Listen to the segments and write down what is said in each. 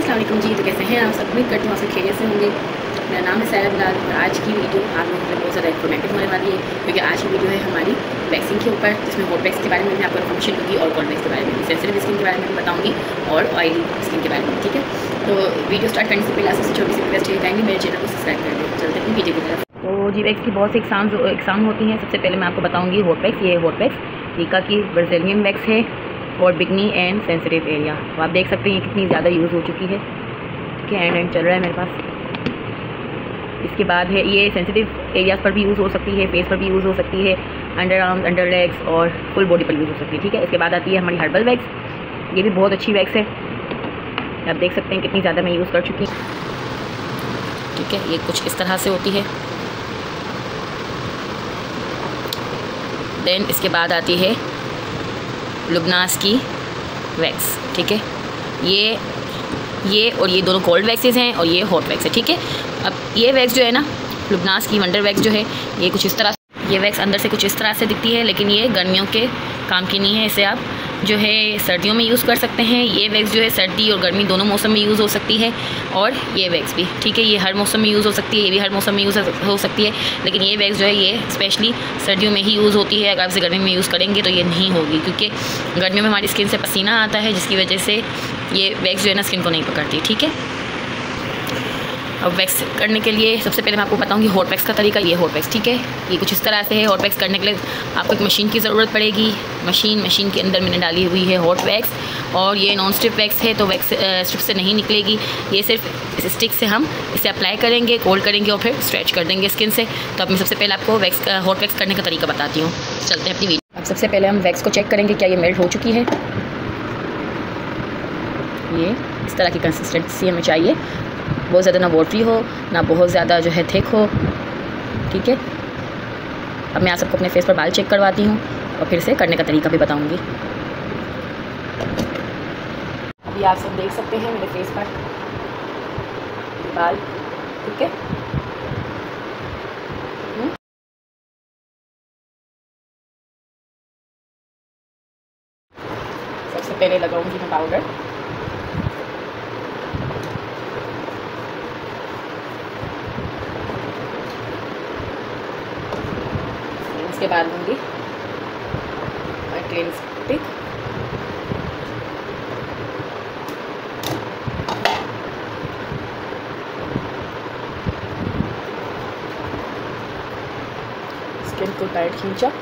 अस्सलाम वालेकुम जी। तो कैसे हैं आप सब? उम्मीद करती हूँ आप सब खैरियत से होंगे। मेरा नाम है सायरा बिलाल और आज की वीडियो आप लोगों के लिए बहुत ज़्यादा इन्फॉर्मेटिव होने वाली है, क्योंकि आज की वीडियो है हमारी वैक्सिंग के ऊपर, जिसमें हॉट वैक्स के बारे में मैं आपको इन्फॉर्मेशन दूँगी और कोल्ड वैक्स के बारे में, सेंसिटिव स्किन के बारे में भी बताऊँगी और ऑयली स्किन के बारे में। ठीक है, तो वीडियो स्टार्ट करने से पहले सबसे छोटी सी रिक्वेस्ट है, काइंडली मेरे चैनल को सब्सक्राइब कर दें। चलते हैं वीडियो की तरफ। तो जी वैक्स की बहुत सी एग्जाम होती हैं। सबसे पहले मैं आपको बताऊँगी हॉट वैक्स। ये हॉट वैक्स रीका की ब्राज़ीलियन वैक्स है और बिगनी एंड सेंसिटिव एरिया। तो आप देख सकते हैं कितनी ज़्यादा यूज़ हो चुकी है कि एंड चल रहा है मेरे पास। इसके बाद है ये सेंसिटिव एरियाज़ पर भी यूज़ हो सकती है, फेस पर भी यूज़ हो सकती है, अंडर आर्म्स, अंडर लेग्स और फुल बॉडी पर यूज़ हो सकती है। ठीक है, इसके बाद आती है हमारी हर्बल वैक्स। ये भी बहुत अच्छी वैक्स है, आप देख सकते हैं कितनी ज़्यादा मैं यूज़ कर चुकी हूँ। ठीक है, ये कुछ इस तरह से होती है। देन इसके बाद आती है लुबनास की वैक्स। ठीक है, ये और ये दोनों कोल्ड वैक्सेस हैं और ये हॉट वैक्स है। ठीक है, अब ये वैक्स जो है ना, लुबनास की वंडर वैक्स जो है, ये कुछ इस तरह, ये वैक्स अंदर से कुछ इस तरह से दिखती है, लेकिन ये गर्मियों के काम की नहीं है। इसे आप जो है सर्दियों में यूज़ कर सकते हैं। ये वैक्स जो है सर्दी और गर्मी दोनों मौसम में यूज़ हो सकती है, और ये वैक्स भी। ठीक है, ये हर मौसम में यूज़ हो सकती है, ये भी हर मौसम में यूज़ हो सकती है, लेकिन ये वैक्स जो है ये स्पेशली सर्दियों में ही यूज़ होती है। अगर आप इसे गर्मी में यूज़ करेंगे तो ये नहीं होगी, क्योंकि गर्मियों में हमारी स्किन से पसीना आता है, जिसकी वजह से ये वैक्स जो है ना स्किन को नहीं पकड़ती। ठीक है, अब वैक्स करने के लिए सबसे पहले मैं आपको बताऊंगी हॉट वैक्स का तरीका। ये हॉट वैक्स, ठीक है, ये कुछ इस तरह से है। हॉट वैक्स करने के लिए आपको एक मशीन की ज़रूरत पड़ेगी। मशीन के अंदर मैंने डाली हुई है हॉट वैक्स, और ये नॉन स्टिप वैक्स है, तो वैक्स स्टिप से नहीं निकलेगी। ये सिर्फ इस स्टिक से हम इसे अप्लाई करेंगे, कोल्ड करेंगे और फिर स्ट्रेच कर देंगे स्किन से। तो अब मैं सबसे पहले आपको हॉट वैक्स करने का तरीका बताती हूँ। चलते हैं अपनी वीडियो। अब सबसे पहले हम वैक्स को चेक करेंगे क्या ये मेल्ट हो चुकी है। ये इस तरह की कंसिस्टेंसी हमें चाहिए, बहुत ज़्यादा ना वाटरी हो, ना बहुत ज़्यादा जो है थिक हो। ठीक है, अब मैं आप सबको अपने फेस पर बाल चेक करवाती हूँ और फिर से करने का तरीका भी बताऊँगी। अभी आप सब देख सकते हैं मेरे फेस पर बाल। ठीक है, सबसे पहले लगाऊंगी मैं पाउडर। उसके बाद लूँगी क्लीन स्टिक। स्किन को टाइट खींचा,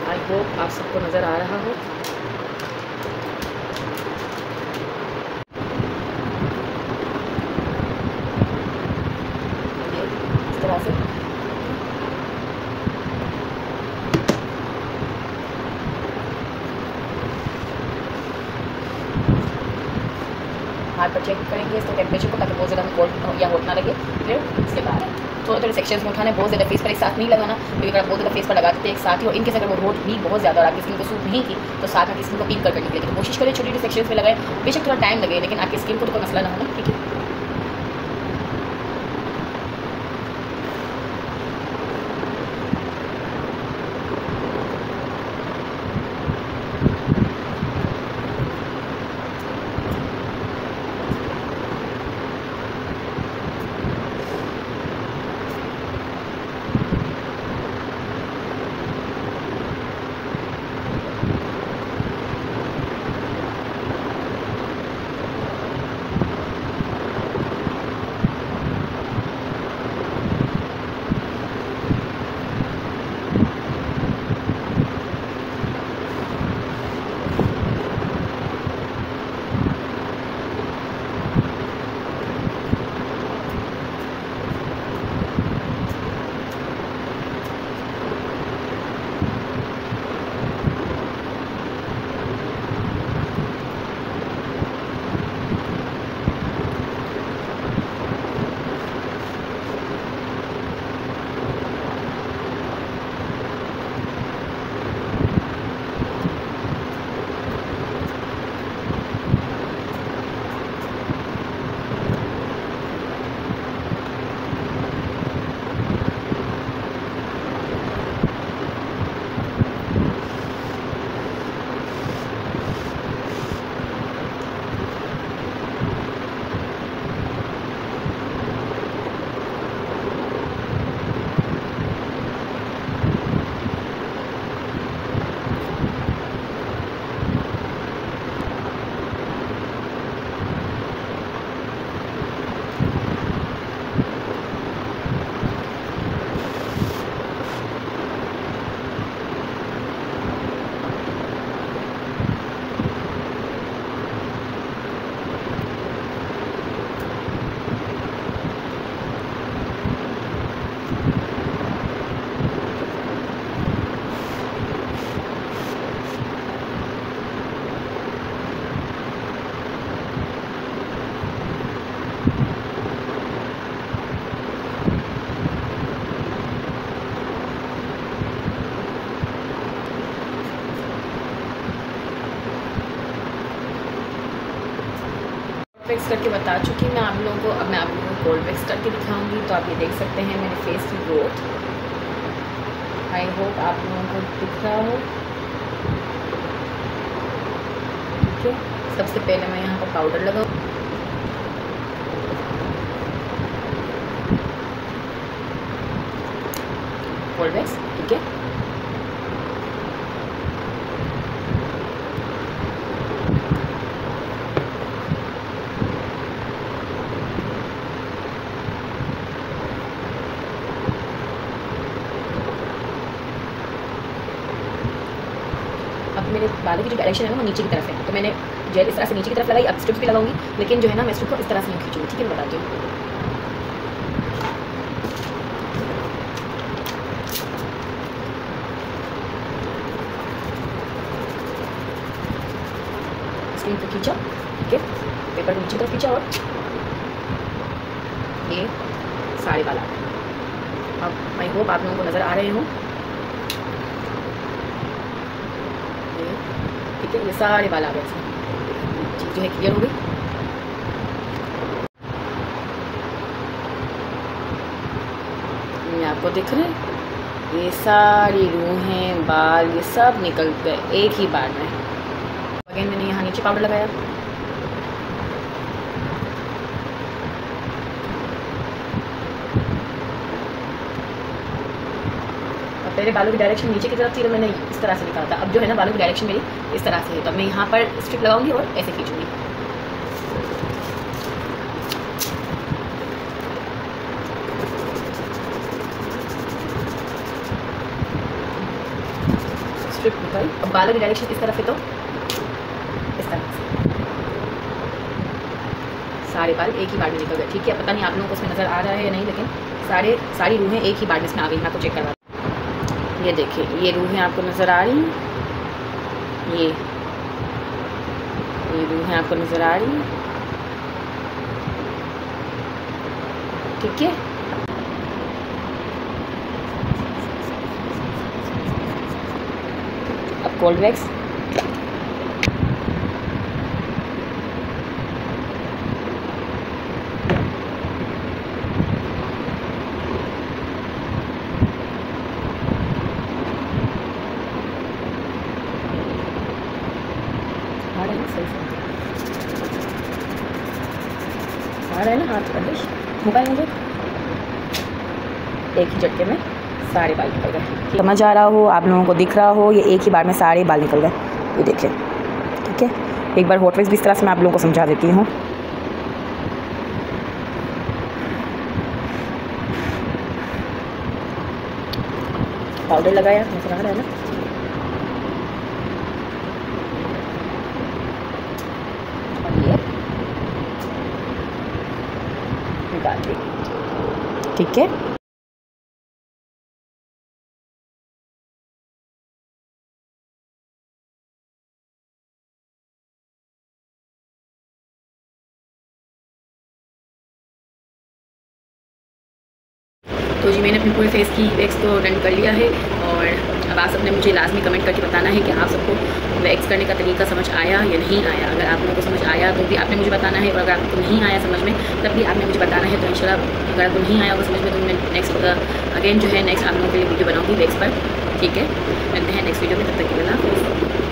आई होप आप सबको नज़र आ रहा हो। इस तरह से हाथ पर चेक करेंगे इसके टेम्परेचर को, ताकि बहुत ज़्यादा कोल्ड या हॉट ना लगे। फिर इसके बाद थोड़े थोड़े सेक्शंस में उठाना है, बहुत ज़्यादा फेस पर एक साथ नहीं लगाना, क्योंकि अगर आप बहुत ज़्यादा फेस पर लगाते थे एक साथ ही, और इनके अगर वो हॉट भी बहुत ज़्यादा और आपकी स्किन को सूट नहीं की, तो साथ में स्किन को पील कर निकलेगी। तो कोशिश करें छोटे छोटे सेक्शंस में लगाएं, बेशक थोड़ा टाइम लगे, लेकिन आपकी स्किन को तो कोई मसला ना हो ना। ठीक है, वैक्स करके बता चुकी मैं आप लोगों को। अब मैं आप लोगों को कोल्ड वैक्स करके दिखाऊंगी। तो आप ये देख सकते हैं मेरे फेस की ग्रोथ। आई होप आप लोगों को दिख रहा हो। ठीक है, सबसे पहले मैं यहाँ पर पाउडर लगाऊँ। कोल्ड वैक्स, ठीक है। अब मेरे बालों की जो डायरेक्शन है ना वो नीचे की तरफ है, तो मैंने जेल इस तरह से नीचे की तरफ लगाई। अब स्ट्रिप्स भी लगाऊंगी, लेकिन जो है ना मैं स्ट्रिप को इस तरह से नहीं खींचूंगी। ठीक है, मैं बताती हूँ। स्क्रीन को खींचा, ठीक है, पेपर को नीचे तरफ खींचा और ये सारे बाल आ गए। अब आई होप आप लोगों को नज़र आ रहे हों। ठीक है, ये सारे बाल आ गए। चीज़ जो है क्लियर हो गई। ये आपको दिख रहे हैं, ये सारी रूहें बाल ये सब निकल गए एक ही बार में। अगेन मैंने यहाँ नीचे पाउडर लगाया। पहले बालों की डायरेक्शन नीचे की तरफ थी तो मैंने इस तरह से निकाला था। अब जो है ना बालों की डायरेक्शन मेरी इस तरह से है, तो मैं यहाँ पर स्ट्रिप लगाऊंगी और ऐसे खींचूंगी। स्ट्रिप निकाल। अब बालों की डायरेक्शन इस तरफ है, तो इस तरह से सारे बाल एक ही बार में निकल गए। ठीक है, पता नहीं आप लोगों को उसमें नज़र आ रहा है या नहीं, लेकिन सारी रूहें एक ही बार में इसमें आ गई। मैं आपको चेक करवा, ये देखिए, ये रूहें आपको नज़र आ रही हैं। ये रूहें आपको नज़र आ रही हैं। ठीक है, अब कोल्ड वैक्स। आ रहा है ना हाथ का मोबाइल मुझे। एक ही झटके में सारे बाल निकल गए। समझ आ रहा हो, आप लोगों को दिख रहा हो, ये एक ही बार में सारे बाल निकल गए। ये देखिए, ठीक है। एक बार हॉट वैक्स भी इस तरह से मैं आप लोगों को समझा देती हूँ। पाउडर लगाया, नजर आ रहा है ना। निकाल दी, ठीक है। तो जी मैंने अपने पूरे फेस की वैक्स तो डन कर लिया है। और अब आप सबने मुझे लास्ट में कमेंट करके बताना है कि आप सबको वैक्स करने का तरीका समझ आया या नहीं आया। अगर आप लोगों को समझ आया तो भी आपने मुझे बताना है, और अगर आपको नहीं आया समझ में तब भी आपने मुझे बताना है। तो इंशाल्लाह अगर आपको नहीं आया होगा समझ में तो मैं नेक्स्ट अगेन जो है नेक्स्ट आप लोगों के लिए वीडियो बनाऊँगी वैक्स पर। ठीक है, मिलते हैं नेक्स्ट वीडियो में, तब तक के लिए।